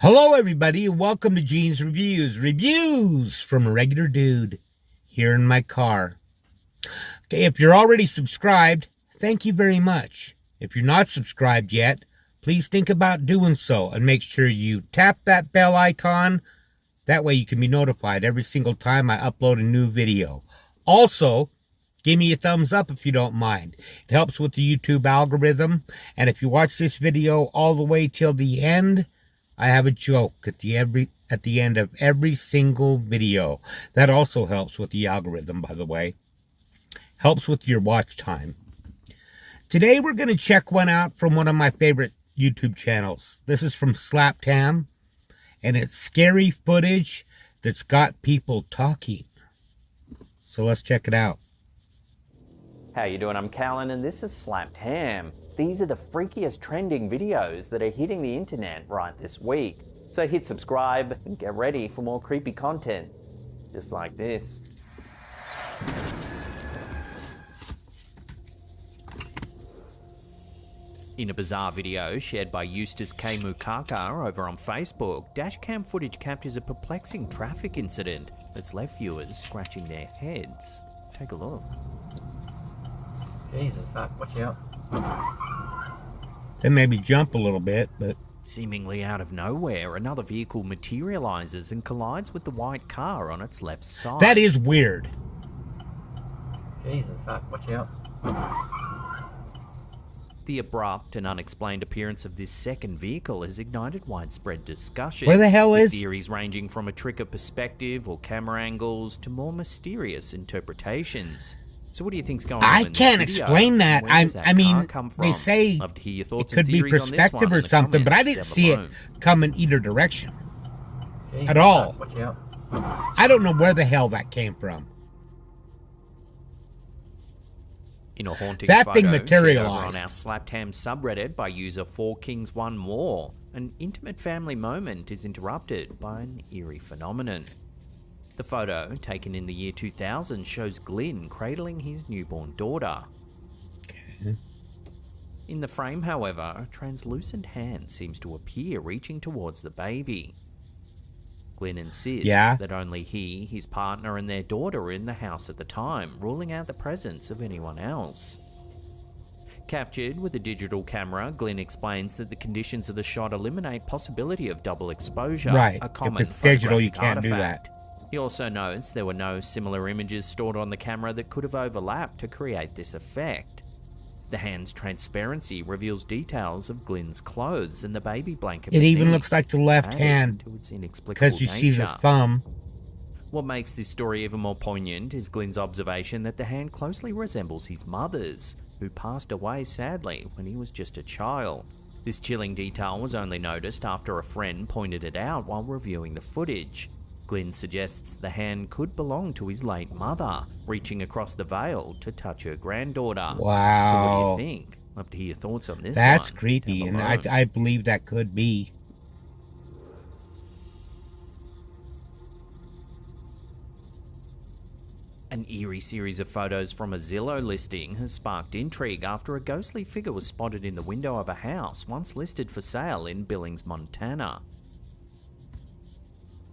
Hello everybody, welcome to Gene's Reviews from a regular dude here in my car. Okay, if you're already subscribed, thank you very much. If you're not subscribed yet, please think about doing so and make sure you tap that bell icon. That way you can be notified every single time I upload a new video. Also, give me a thumbs up if you don't mind. It helps with the YouTube algorithm. And if you watch this video all the way till the end, I have a joke at the end of every single video. That also helps with the algorithm, by the way. Helps with your watch time. Today we're going to check one out from one of my favorite YouTube channels. This is from Slaptam, and it's scary footage that's got people talking. So let's check it out. How you doing? I'm Callan, and this is Slaptam. These are the freakiest trending videos that are hitting the internet right this week. So hit subscribe and get ready for more creepy content, just like this. In a bizarre video shared by Eustace K. Mukaka over on Facebook, dashcam footage captures a perplexing traffic incident that's left viewers scratching their heads. Take a look. Jesus, watch out. They made me jump a little bit, but... Seemingly out of nowhere, another vehicle materializes and collides with the white car on its left side. That is weird. Jesus, watch out. The abrupt and unexplained appearance of this second vehicle has ignited widespread discussion. Where the hell is... Theories ranging from a trick of perspective or camera angles to more mysterious interpretations. So what do you think's going on I in this can't video? explain that. I mean, come from? they say Love to hear your thoughts it could and be theories on this perspective one or in the something, but I comments didn't down see below. it come in either direction. Jesus, At all. Watch out. I don't know where the hell that came from. In a haunting That photo thing shared over materialized. on our Slaptam subreddit by user 4Kings1More, an intimate family moment is interrupted by an eerie phenomenon. The photo, taken in the year 2000, shows Glyn cradling his newborn daughter. Okay. In the frame, however, a translucent hand seems to appear reaching towards the baby. Glyn insists that only he, his partner, and their daughter are in the house at the time, ruling out the presence of anyone else. Captured with a digital camera, Glyn explains that the conditions of the shot eliminate possibility of double exposure, Right. a common If it's digital, you photographic can't do artifact. that. He also notes there were no similar images stored on the camera that could have overlapped to create this effect. The hand's transparency reveals details of Glyn's clothes and the baby blanket It even beneath, looks like the left adding hand to its inexplicable because you see the nature. thumb. What makes this story even more poignant is Glyn's observation that the hand closely resembles his mother's, who passed away sadly when he was just a child. This chilling detail was only noticed after a friend pointed it out while reviewing the footage. Glyn suggests the hand could belong to his late mother, reaching across the veil to touch her granddaughter. Wow. So what do you think? Love to hear your thoughts on this That's one. creepy, Down and below. I believe that could be. An eerie series of photos from a Zillow listing has sparked intrigue after a ghostly figure was spotted in the window of a house once listed for sale in Billings, Montana.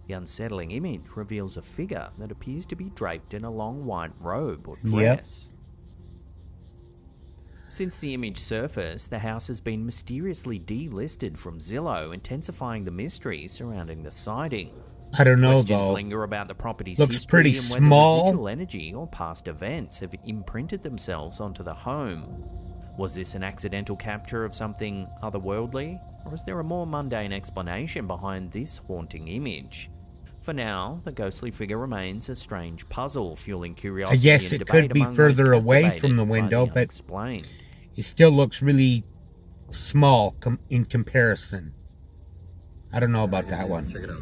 The unsettling image reveals a figure that appears to be draped in a long white robe or dress. Since the image surfaced, the house has been mysteriously delisted from Zillow, intensifying the mystery surrounding the sighting. I don't know, Questions though. linger about the property's Looks history pretty and whether small. residual energy or past events have imprinted themselves onto the home. Was this an accidental capture of something otherworldly, or is there a more mundane explanation behind this haunting image? For now, the ghostly figure remains a strange puzzle, fueling I curiosity guess and it debate could be among those further away captivated from the by window, but unexplained. it still looks really small in comparison. I don't know about that one. Check it out.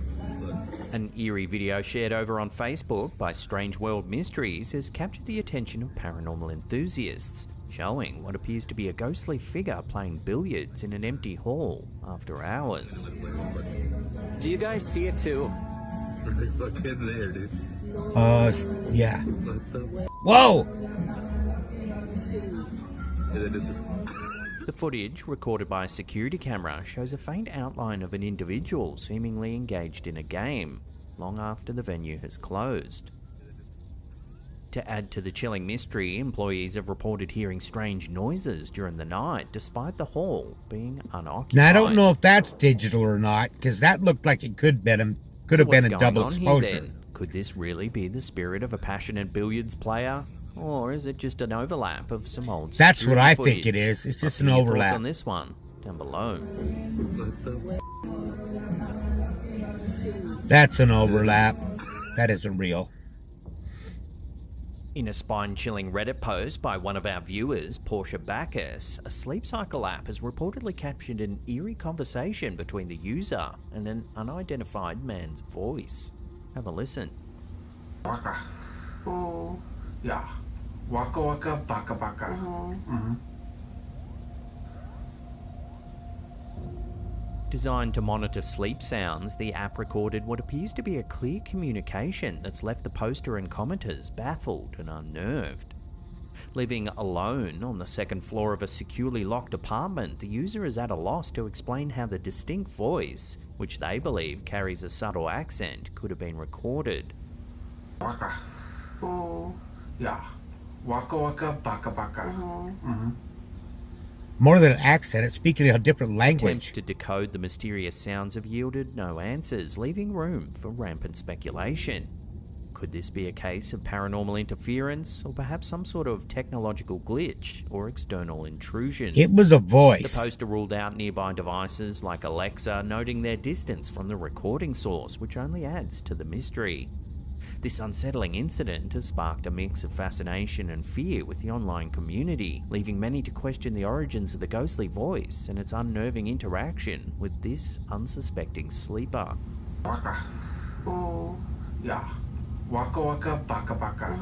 An eerie video shared over on Facebook by Strange World Mysteries has captured the attention of paranormal enthusiasts, showing what appears to be a ghostly figure playing billiards in an empty hall after hours. Do you guys see it too? Fucking there, dude. Yeah. Whoa! The footage, recorded by a security camera, shows a faint outline of an individual seemingly engaged in a game, long after the venue has closed. To add to the chilling mystery, employees have reported hearing strange noises during the night, despite the hall being unoccupied. Now, I don't know if that's digital or not, because that looked like it could have been a double exposure. Here, then? Could this really be the spirit of a passionate billiards player? Or is it just an overlap of some old That's what I footage? think it is. It's just an Your overlap. thoughts on this one? Down below. That's an overlap. That isn't real. In a spine-chilling Reddit post by one of our viewers, Portia Bacchus, a sleep cycle app has reportedly captured an eerie conversation between the user and an unidentified man's voice. Have a listen. Waka. Yeah. Waka waka baka baka. Designed to monitor sleep sounds, the app recorded what appears to be a clear communication that's left the poster and commenters baffled and unnerved. Living alone on the second floor of a securely locked apartment, the user is at a loss to explain how the distinct voice, which they believe carries a subtle accent, could have been recorded. Waka. Yeah. Waka waka baka baka. More than an accent, it's speaking a different language. Attempts to decode the mysterious sounds have yielded no answers, leaving room for rampant speculation. Could this be a case of paranormal interference, or perhaps some sort of technological glitch or external intrusion? It was a voice. The poster ruled out nearby devices like Alexa, noting their distance from the recording source, which only adds to the mystery. This unsettling incident has sparked a mix of fascination and fear with the online community, leaving many to question the origins of the ghostly voice and its unnerving interaction with this unsuspecting sleeper. Waka. Yeah. Waka waka baka baka.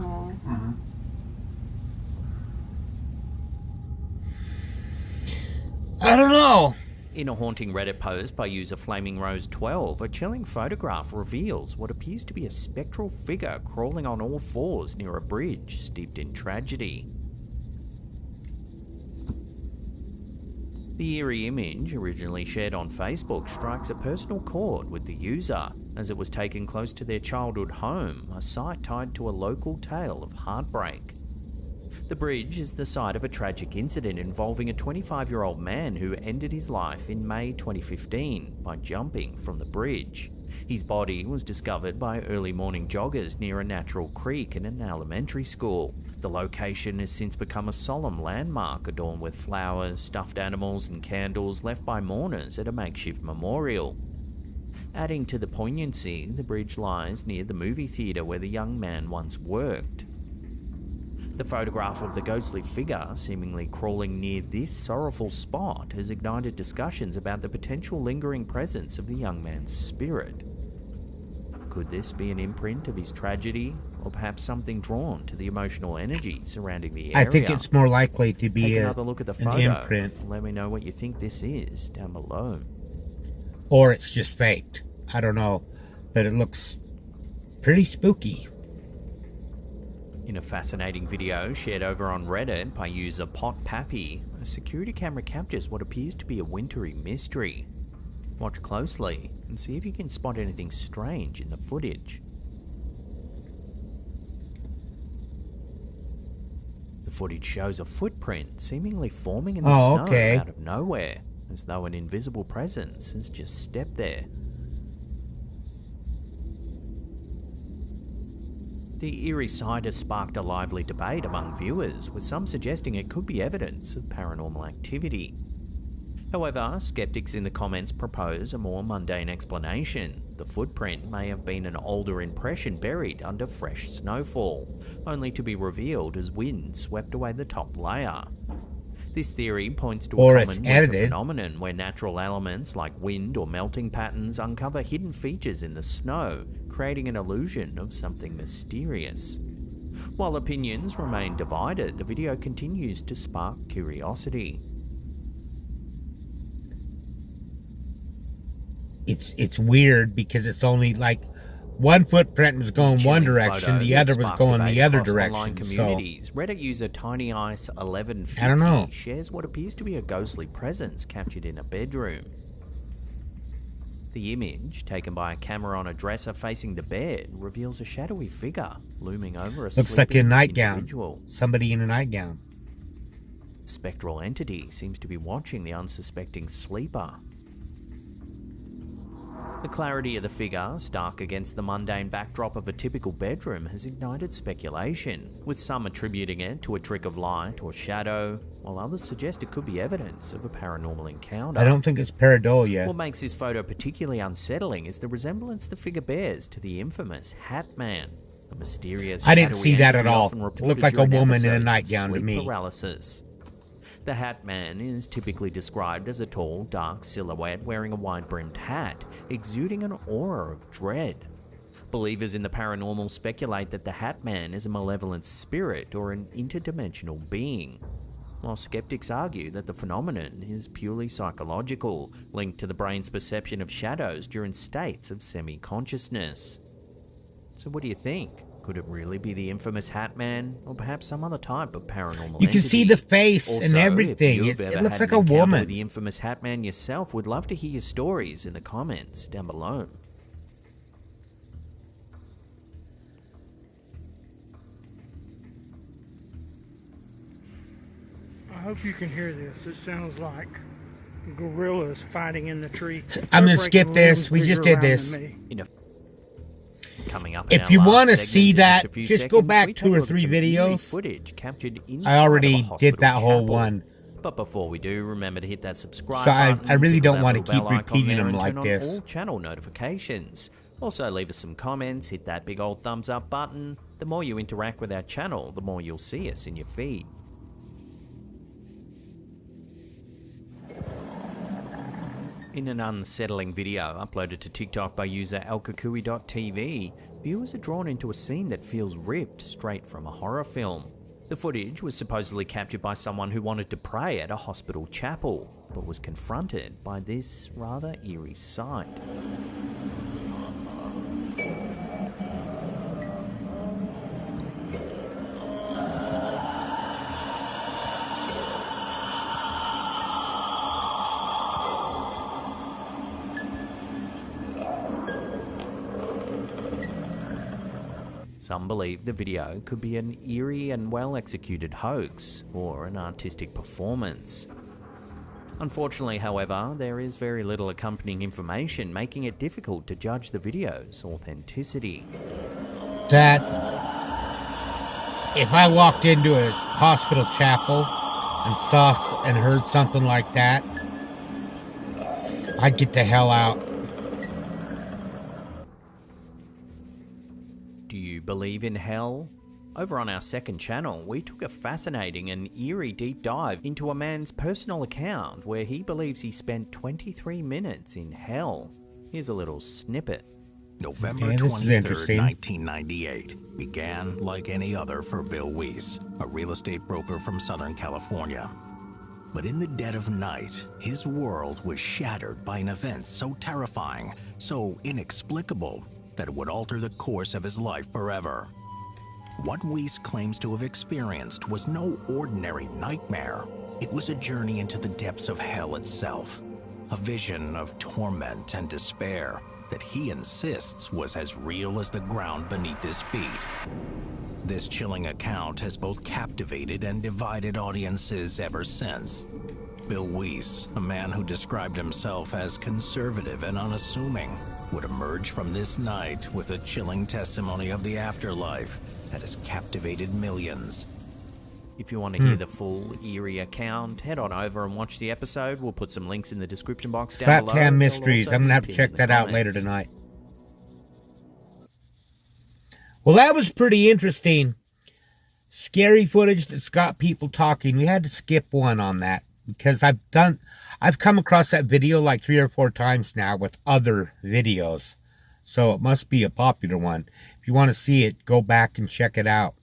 I don't know. In a haunting Reddit post by user Flaming Rose 12, a chilling photograph reveals what appears to be a spectral figure crawling on all fours near a bridge steeped in tragedy. The eerie image, originally shared on Facebook, strikes a personal chord with the user, as it was taken close to their childhood home, a site tied to a local tale of heartbreak. The bridge is the site of a tragic incident involving a 25-year-old man who ended his life in May 2015 by jumping from the bridge. His body was discovered by early morning joggers near a natural creek in an elementary school. The location has since become a solemn landmark adorned with flowers, stuffed animals and candles left by mourners at a makeshift memorial. Adding to the poignancy, the bridge lies near the movie theatre where the young man once worked. The photograph of the ghostly figure seemingly crawling near this sorrowful spot has ignited discussions about the potential lingering presence of the young man's spirit. Could this be an imprint of his tragedy, or perhaps something drawn to the emotional energy surrounding the area? I think it's more likely to be Take another look at the an photo. imprint. Let me know what you think this is down below. Or it's just faked. I don't know. But it looks pretty spooky. In a fascinating video shared over on Reddit by user PotPappy, a security camera captures what appears to be a wintry mystery. Watch closely and see if you can spot anything strange in the footage. The footage shows a footprint seemingly forming in the snow out of nowhere, as though an invisible presence has just stepped there. The eerie sight has sparked a lively debate among viewers, with some suggesting it could be evidence of paranormal activity. However, skeptics in the comments propose a more mundane explanation. The footprint may have been an older impression buried under fresh snowfall, only to be revealed as wind swept away the top layer. This theory points to a common winter phenomenon where natural elements like wind or melting patterns uncover hidden features in the snow, creating an illusion of something mysterious. While opinions remain divided, the video continues to spark curiosity. It's weird because it's only like one footprint was going one Chilling direction, photo the that other was sparked going debate the other across online direction. So communities. Reddit user TinyIce1150 I don't know. shares what appears to be a ghostly presence captured in a bedroom. The image, taken by a camera on a dresser facing the bed, reveals a shadowy figure looming over a looks like a sleeping nightgown. individual. Somebody in a nightgown. A spectral entity seems to be watching the unsuspecting sleeper. The clarity of the figure, stark against the mundane backdrop of a typical bedroom, has ignited speculation, with some attributing it to a trick of light or shadow, while others suggest it could be evidence of a paranormal encounter. I don't think it's pareidolia yet. What makes this photo particularly unsettling is the resemblance the figure bears to the infamous Hat Man, a mysterious I didn't shadowy see that entity at all. often It reported looked like a during woman in a episodes of nightgown to sleep me. paralysis. The Hat Man is typically described as a tall, dark silhouette wearing a wide-brimmed hat, exuding an aura of dread. Believers in the paranormal speculate that the Hat Man is a malevolent spirit or an interdimensional being, while skeptics argue that the phenomenon is purely psychological, linked to the brain's perception of shadows during states of semi-consciousness. So what do you think? Could it really be the infamous Hat Man, or perhaps some other type of paranormal You can entity? see the face Also, and everything. If you've It ever looks had like an a encounter woman. with the infamous Hat Man yourself, would love to hear your stories in the comments down below. I hope you can hear this. It sounds like gorillas fighting in the tree. I'm They're gonna skip breaking this. limbs We bigger just did around than this. me. Coming up in If our you last want to segment see in that, just a few just go seconds, back we 2 take a or look at 3 some eerie videos. footage captured I inside already of a did that hospital whole chapel. one. But before we do, remember to hit that subscribe So button. I really tickle don't that want to little keep bell icon repeating there them and like turn this. on all channel notifications. Also, leave us some comments, hit that big old thumbs up button. The more you interact with our channel, the more you'll see us in your feed. In an unsettling video uploaded to TikTok by user elkakui.tv, viewers are drawn into a scene that feels ripped straight from a horror film. The footage was supposedly captured by someone who wanted to pray at a hospital chapel, but was confronted by this rather eerie sight. Some believe the video could be an eerie and well-executed hoax, or an artistic performance. Unfortunately, however, there is very little accompanying information, making it difficult to judge the video's authenticity. That if I walked into a hospital chapel and saw and heard something like that, I'd get the hell out. Do you believe in hell? Over on our second channel, we took a fascinating and eerie deep dive into a man's personal account where he believes he spent 23 minutes in hell. Here's a little snippet. November Okay, this is 23rd, interesting. 1998 began like any other for Bill Weiss, a real estate broker from Southern California. But in the dead of night, his world was shattered by an event so terrifying, so inexplicable, that it would alter the course of his life forever. What Weiss claims to have experienced was no ordinary nightmare. It was a journey into the depths of hell itself, a vision of torment and despair that he insists was as real as the ground beneath his feet. This chilling account has both captivated and divided audiences ever since. Bill Weiss, a man who described himself as conservative and unassuming, would emerge from this night with a chilling testimony of the afterlife that has captivated millions. If you want to hear the full eerie account, head on over and watch the episode. We'll put some links in the description box down below. Fat Cam They'll Mysteries. also I'm be gonna have to pinned check in the that out later comments. tonight. Well, that was pretty interesting. Scary footage that's got people talking. We had to skip one on that because I've come across that video like 3 or 4 times now with other videos. So it must be a popular one. If you want to see it, go back and check it out.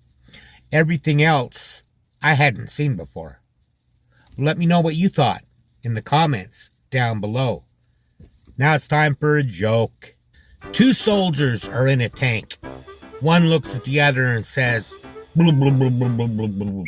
Everything else I hadn't seen before. Let me know what you thought in the comments down below. Now it's time for a joke. Two soldiers are in a tank. One looks at the other and says, "Blub, blub, blub, blub, blub, blub, blub."